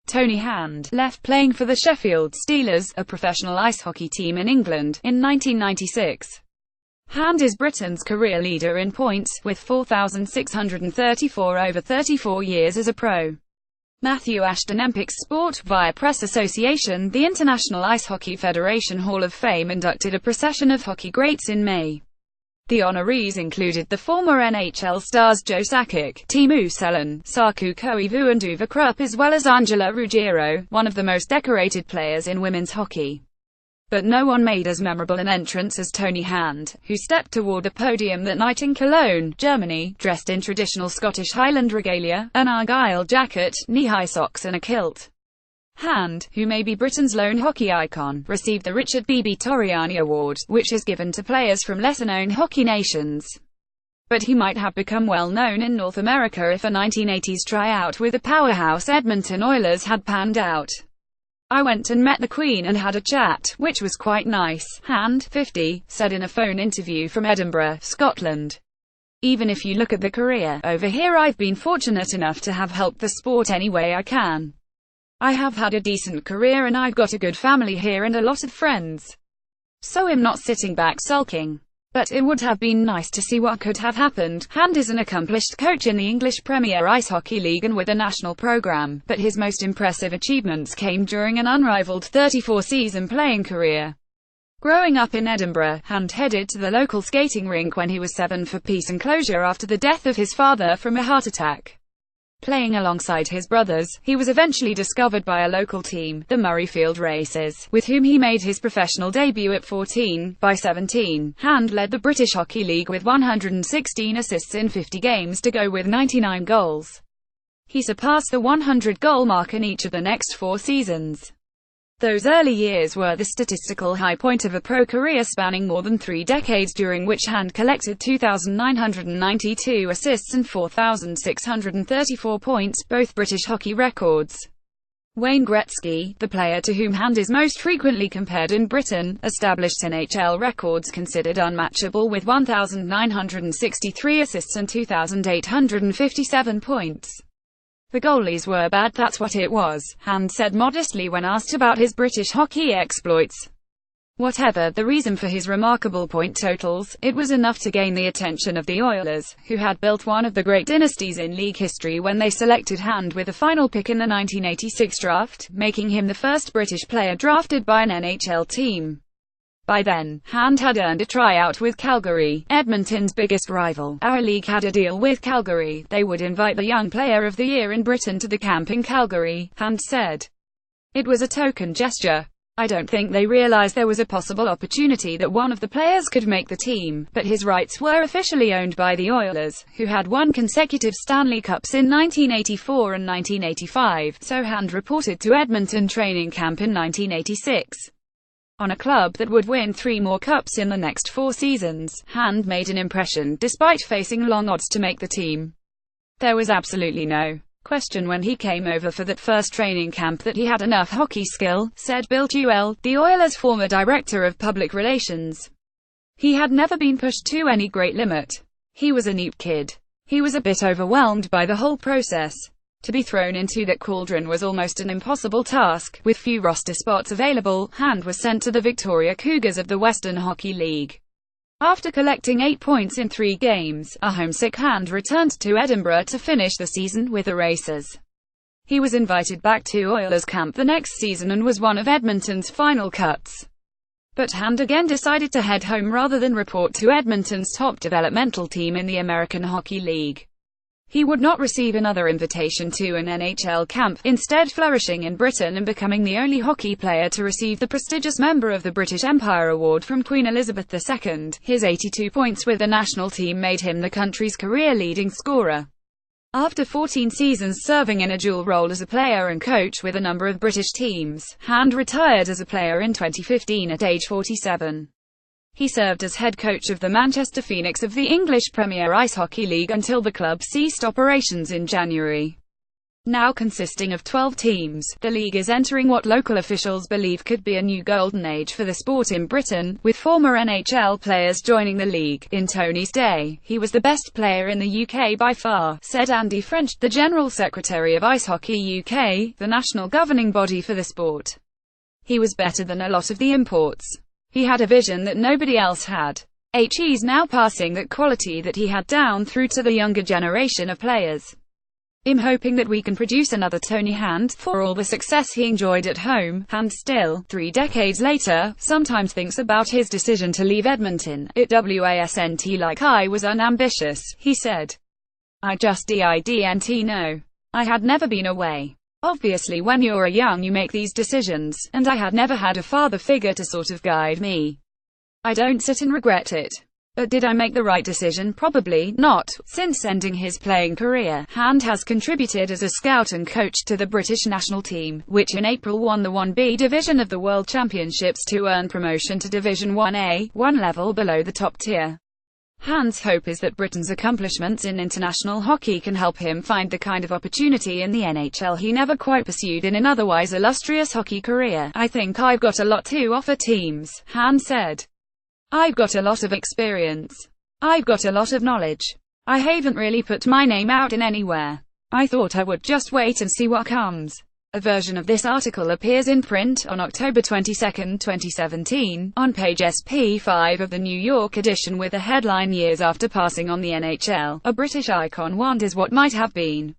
Tony Hand, left playing for the Sheffield Steelers, a professional ice hockey team in England, in 1996. Hand is Britain's career leader in points, with 4,634 over 34 years as a pro. Matthew Ashton. Olympic Sport. Via Press Association, the International Ice Hockey Federation Hall of Fame inducted a procession of hockey greats in May. The honorees included the former NHL stars Joe Sakic, Teemu Selänne, Saku Koivu and Uwe Krupp, as well as Angela Ruggiero, one of the most decorated players in women's hockey. But no one made as memorable an entrance as Tony Hand, who stepped toward the podium that night in Cologne, Germany, dressed in traditional Scottish Highland regalia, an Argyle jacket, knee-high socks and a kilt. Hand, who may be Britain's lone hockey icon, received the Richard Bibi Toriani Award, which is given to players from lesser-known hockey nations. But he might have become well-known in North America if a 1980s tryout with the powerhouse Edmonton Oilers had panned out. "I went and met the Queen and had a chat, which was quite nice," Hand, 50, said in a phone interview from Edinburgh, Scotland. "Even if you look at the career over here, I've been fortunate enough to have helped the sport any way I can. I have had a decent career and I've got a good family here and a lot of friends. So I'm not sitting back sulking. But it would have been nice to see what could have happened." Hand is an accomplished coach in the English Premier Ice Hockey League and with a national program, but his most impressive achievements came during an unrivaled 34-season playing career. Growing up in Edinburgh, Hand headed to the local skating rink when he was 7 for peace and closure after the death of his father from a heart attack. Playing alongside his brothers, he was eventually discovered by a local team, the Murrayfield Racers, with whom he made his professional debut at 14. By 17, Hand led the British Hockey League with 116 assists in 50 games to go with 99 goals. He surpassed the 100-goal mark in each of the next 4 seasons. Those early years were the statistical high point of a pro career spanning more than 3 decades, during which Hand collected 2,992 assists and 4,634 points, both British hockey records. Wayne Gretzky, the player to whom Hand is most frequently compared in Britain, established NHL records considered unmatchable with 1,963 assists and 2,857 points. "The goalies were bad, that's what it was," Hand said modestly when asked about his British hockey exploits. Whatever the reason for his remarkable point totals, it was enough to gain the attention of the Oilers, who had built one of the great dynasties in league history when they selected Hand with the final pick in the 1986 draft, making him the first British player drafted by an NHL team. By then, Hand had earned a tryout with Calgary, Edmonton's biggest rival. "Our league had a deal with Calgary. They would invite the Young Player of the Year in Britain to the camp in Calgary," Hand said. "It was a token gesture. I don't think they realized there was a possible opportunity that one of the players could make the team, but his rights were officially owned by the Oilers, who had won consecutive Stanley Cups in 1984 and 1985, so Hand reported to Edmonton training camp in 1986. On a club that would win 3 more cups in the next 4 seasons, Hand made an impression, despite facing long odds to make the team. There was absolutely no question when he came over for that first training camp that he had enough hockey skill," said Bill Jewell, the Oilers' former director of public relations. "He had never been pushed to any great limit. He was a neat kid. He was a bit overwhelmed by the whole process. To be thrown into that cauldron was almost an impossible task." With few roster spots available, Hand was sent to the Victoria Cougars of the Western Hockey League. After collecting 8 points in 3 games, a homesick Hand returned to Edinburgh to finish the season with the Racers. He was invited back to Oilers camp the next season and was one of Edmonton's final cuts. But Hand again decided to head home rather than report to Edmonton's top developmental team in the American Hockey League. He would not receive another invitation to an NHL camp, instead flourishing in Britain and becoming the only hockey player to receive the prestigious Member of the British Empire Award from Queen Elizabeth II. His 82 points with the national team made him the country's career-leading scorer. After 14 seasons serving in a dual role as a player and coach with a number of British teams, Hand retired as a player in 2015 at age 47. He served as head coach of the Manchester Phoenix of the English Premier Ice Hockey League until the club ceased operations in January. Now consisting of 12 teams, the league is entering what local officials believe could be a new golden age for the sport in Britain, with former NHL players joining the league. In Tony's day, he was the best player in the UK by far, said Andy French, the General Secretary of Ice Hockey UK, the national governing body for the sport. He was better than a lot of the imports. He had a vision that nobody else had. He's now passing that quality that he had down through to the younger generation of players. I'm hoping that we can produce another Tony Hand, for all the success he enjoyed at home. Hand still, 3 decades later, sometimes thinks about his decision to leave Edmonton. It wasn't like I was unambitious, he said. I just didn't know. I had never been away. Obviously when you're young you make these decisions, and I had never had a father figure to sort of guide me. I don't sit and regret it. But did I make the right decision? Probably not. Since ending his playing career, Hand has contributed as a scout and coach to the British national team, which in April won the 1B division of the World Championships to earn promotion to Division 1A, one level below the top tier. Hand's hope is that Britain's accomplishments in international hockey can help him find the kind of opportunity in the NHL he never quite pursued in an otherwise illustrious hockey career. I think I've got a lot to offer teams, Hand said. I've got a lot of experience. I've got a lot of knowledge. I haven't really put my name out in anywhere. I thought I would just wait and see what comes. A version of this article appears in print on October 22, 2017, on page SP5 of the New York edition with the headline "Years after passing on the NHL, a British icon wonders what might have been."